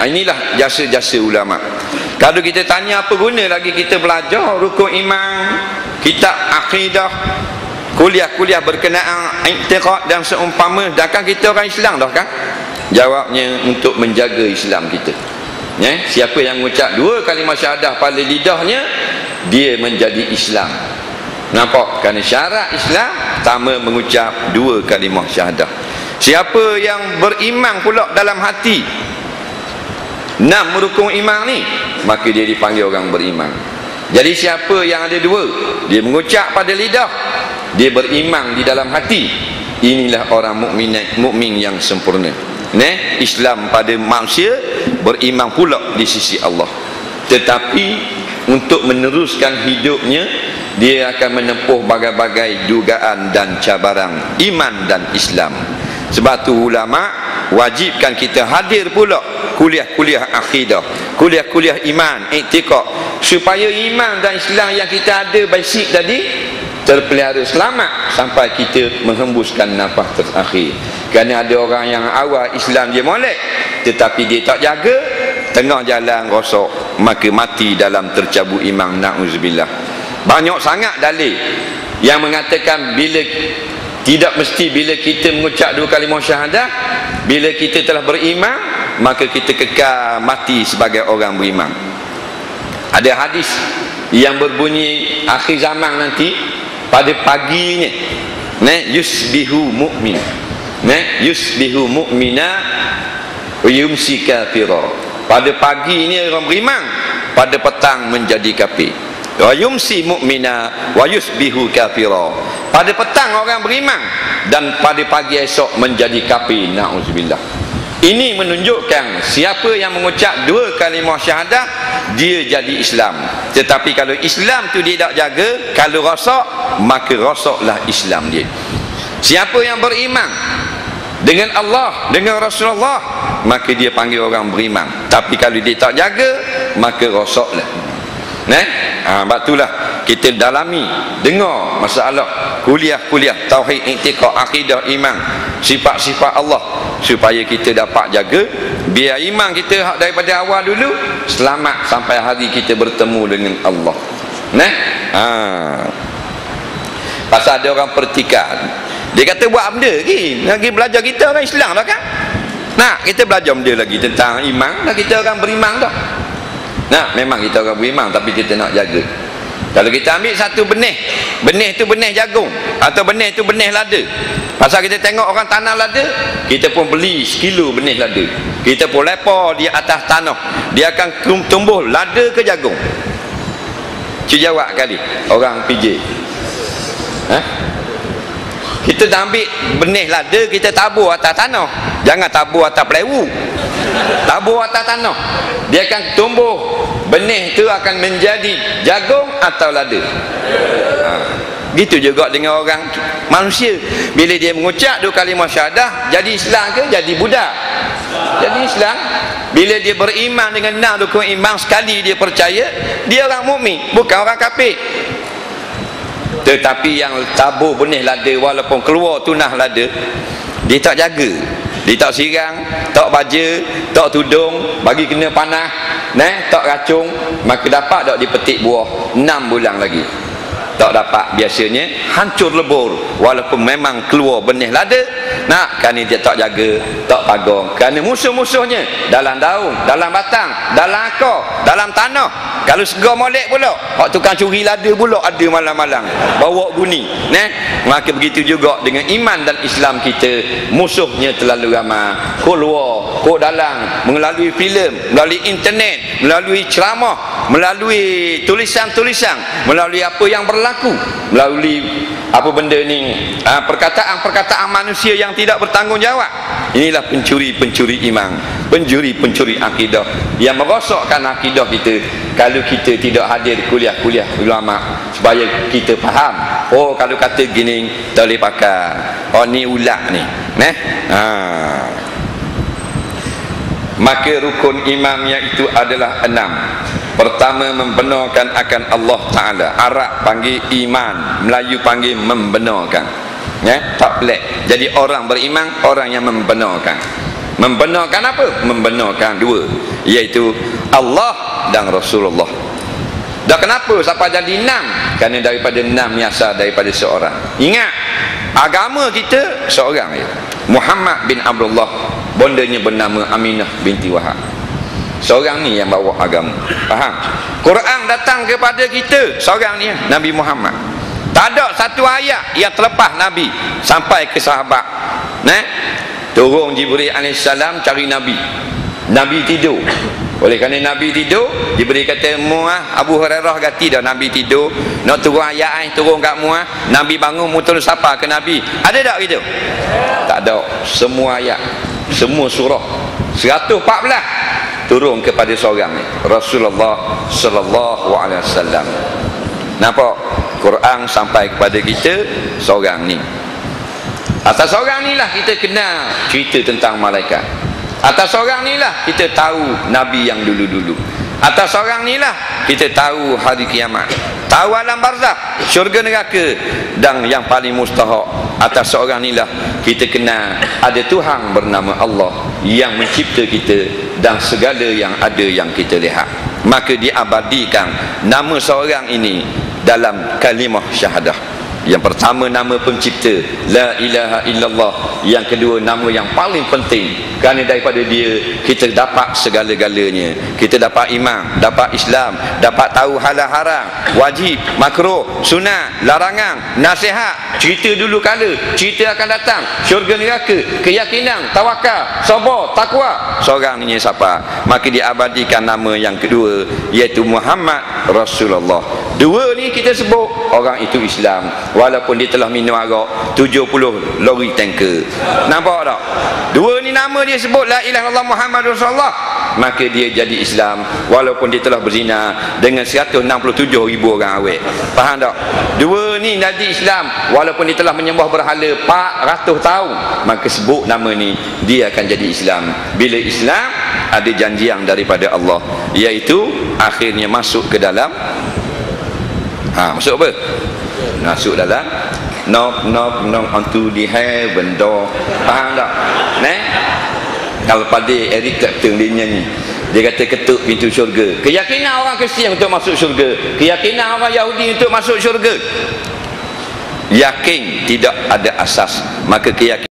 Inilah jasa-jasa ulama. Kalau kita tanya apa guna lagi kita belajar rukun iman, kitab akidah, kuliah-kuliah berkenaan i'tiqad dan seumpama, dah kan kita orang Islam dah kan? Jawabnya untuk menjaga Islam kita. Siapa yang mengucap 2 kalimah syahadah pada lidahnya, dia menjadi Islam. Nampak? Kerana syarat Islam pertama mengucap 2 kalimah syahadah. Siapa yang beriman pula dalam hati 6 rukun iman ni, maka dia dipanggil orang beriman. Jadi siapa yang ada 2, dia mengucap pada lidah, dia beriman di dalam hati, inilah orang mukmin yang sempurna. Islam pada manusia, beriman pula di sisi Allah. Tetapi untuk meneruskan hidupnya, dia akan menempuh bagai-bagai dugaan dan cabaran iman dan Islam. Sebab tu ulama wajibkan kita hadir pula kuliah-kuliah akidah, kuliah-kuliah iman, i'tiqad, supaya iman dan Islam yang kita ada basic tadi terpelihara selamat sampai kita menghembuskan nafas terakhir. Kerana ada orang yang awal Islam dia molek, tetapi dia tak jaga, tengah jalan rosak, maka mati dalam tercabut iman, na'udzubillah. Banyak sangat dalil yang mengatakan tidak mesti bila kita mengucap 2 kalimah syahadah, bila kita telah beriman, maka kita kekal mati sebagai orang beriman. Ada hadis yang berbunyi akhir zaman nanti, pada paginya yusbihu mu'min, yusbihu mu'mina wa yumsi kafira. Pada pagi ini orang beriman, pada petang menjadi kafir. Wa yumsi mu'mina wa yusbihu kafira. Pada petang orang beriman dan pada pagi esok menjadi kafir, na'udzubillah. Ini menunjukkan siapa yang mengucap 2 kalimah syahadah, dia jadi Islam. Tetapi kalau Islam tu dia tak jaga, kalau rosak, maka rosaklah Islam dia. Siapa yang beriman dengan Allah, dengan Rasulullah, maka dia panggil orang beriman. Tapi kalau dia tak jaga, maka rosaklah. Sebab itulah kita dalami, dengar masalah kuliah-kuliah tauhid, i'tiqad, akidah, iman, sifat-sifat Allah, supaya kita dapat jaga, biar iman kita daripada awal dulu selamat sampai hari kita bertemu dengan Allah. Pasal ada orang pertikaian, dia kata buat benda lagi belajar, kita orang Islam dah kan, kita belajar benda lagi tentang iman, kita orang beriman dah. Memang kita orang beriman, tapi kita nak jaga. Kalau kita ambil satu benih tu benih jagung, atau benih tu benih lada, pasal kita tengok orang tanam lada, kita pun beli sekilo benih lada, kita pun lepas di atas tanah, dia akan tumbuh lada ke jagung? Cuba jawab kali orang PJ. Kita dah ambil benih lada, kita tabur atas tanah, jangan tabur atas pelewu, tabur atas tanah, dia akan tumbuh. Benih itu akan menjadi jagung atau lada. Gitu juga dengan orang manusia, bila dia mengucap 2 kalimah syahadah, jadi Islam ke jadi budak? Jadi Islam. Bila dia beriman dengan 6 rukun iman, sekali dia percaya, dia orang mukmin, bukan orang kafir. Tetapi yang tabur benih lada, walaupun keluar tunah lada, dia tak jaga, dia tak sirang, tak baja, tak tudung, bagi kena panah, tak racung, maka dapat tak dipetik buah 6 bulan lagi? Tak dapat. Biasanya hancur lebur, walaupun memang keluar benih lada, kerana dia tak jaga, tak pagang. Kerana musuh-musuhnya dalam daun, dalam batang, dalam akar, dalam tanah. Kalau segar molek pula, hak tukang curi lada pula ada malam-malam, bawa guni. Maka begitu juga dengan iman dan Islam kita, musuhnya terlalu ramai. Kau luar, kau dalam, melalui filem, melalui internet, melalui ceramah, melalui tulisan-tulisan, melalui apa yang berlaku, melalui apa benda ni, perkataan-perkataan manusia yang tidak bertanggungjawab. Inilah pencuri-pencuri iman, pencuri-pencuri akidah, yang merosakkan akidah kita. Kalau kita tidak hadir kuliah-kuliah ulama, supaya kita faham, kalau kata gini tak boleh pakai, ni ulak ni. Maka rukun iman itu adalah 6. Pertama, membenarkan akan Allah Ta'ala. Arab panggil iman, Melayu panggil membenarkan. Tak pelik. Jadi orang beriman, orang yang membenarkan. Membenarkan apa? Membenarkan dua, iaitu Allah dan Rasulullah. Dah kenapa sampai jadi 6? Kerana daripada 6 ni asal daripada seorang. Ingat, agama kita seorang je, Muhammad bin Abdullah, bondanya bernama Aminah binti Wahab. Seorang ni yang bawa agama. Faham? Quran datang kepada kita seorang ni, Nabi Muhammad. Tak ada satu ayat yang terlepas Nabi sampai ke sahabat. Turun Jibril AS cari Nabi. Nabi tidur. Oleh kerana Nabi tidur, Jibril kata, muah Abu Hurairah ganti dah Nabi tidur, nak turun ayat turun kat muah. Nabi bangun mutul sapa ke Nabi. Ada tak gitu? Tak ada. Semua ayat, semua surah 114 turun kepada seorang ni, Rasulullah sallallahu alaihi wasallam. Nampak? Quran sampai kepada kita seorang ni. Atas seorang ni lah kita kenal cerita tentang malaikat. Atas seorang ni lah kita tahu Nabi yang dulu-dulu. Atas seorang ni lah kita tahu hari kiamat, tahu alam barzakh, syurga neraka, dan yang paling mustahak, atas seorang ni lah kita kenal ada Tuhan bernama Allah yang mencipta kita dan segala yang ada yang kita lihat. Maka diabadikan nama seorang ini dalam kalimah syahadah. Yang pertama nama pencipta, la ilaha illallah. Yang kedua nama yang paling penting, kerana daripada dia kita dapat segala-galanya. Kita dapat iman, dapat Islam, dapat tahu halal haram, wajib, makruh, sunat, larangan, nasihat, cerita dulu kala, cerita akan datang, syurga neraka, keyakinan, tawakal, sabar, takwa. Seorang ni siapa? Maka diabadikan nama yang kedua, iaitu Muhammad Rasulullah. Dua ni kita sebut orang itu Islam, walaupun dia telah minum arak 70 lori tanker. Nampak tak? Dua ni nama dia sebut la ilaha illallah Muhammad Rasulullah, maka dia jadi Islam walaupun dia telah berzina dengan 167,000 orang awet. Faham tak? Dua ni jadi Islam walaupun dia telah menyembah berhala 400 tahun, maka sebut nama ni, dia akan jadi Islam. Bila Islam ada janjian daripada Allah, iaitu akhirnya masuk ke dalam masuk apa? Masuk dalam knock onto the heaven door. Faham tak? Kalau pada Eric Clapton dia nyanyi, dia kata ketuk pintu syurga. Keyakinan orang Kristian untuk masuk syurga, keyakinan orang Yahudi untuk masuk syurga. Yakin tidak ada asas, maka keyakinan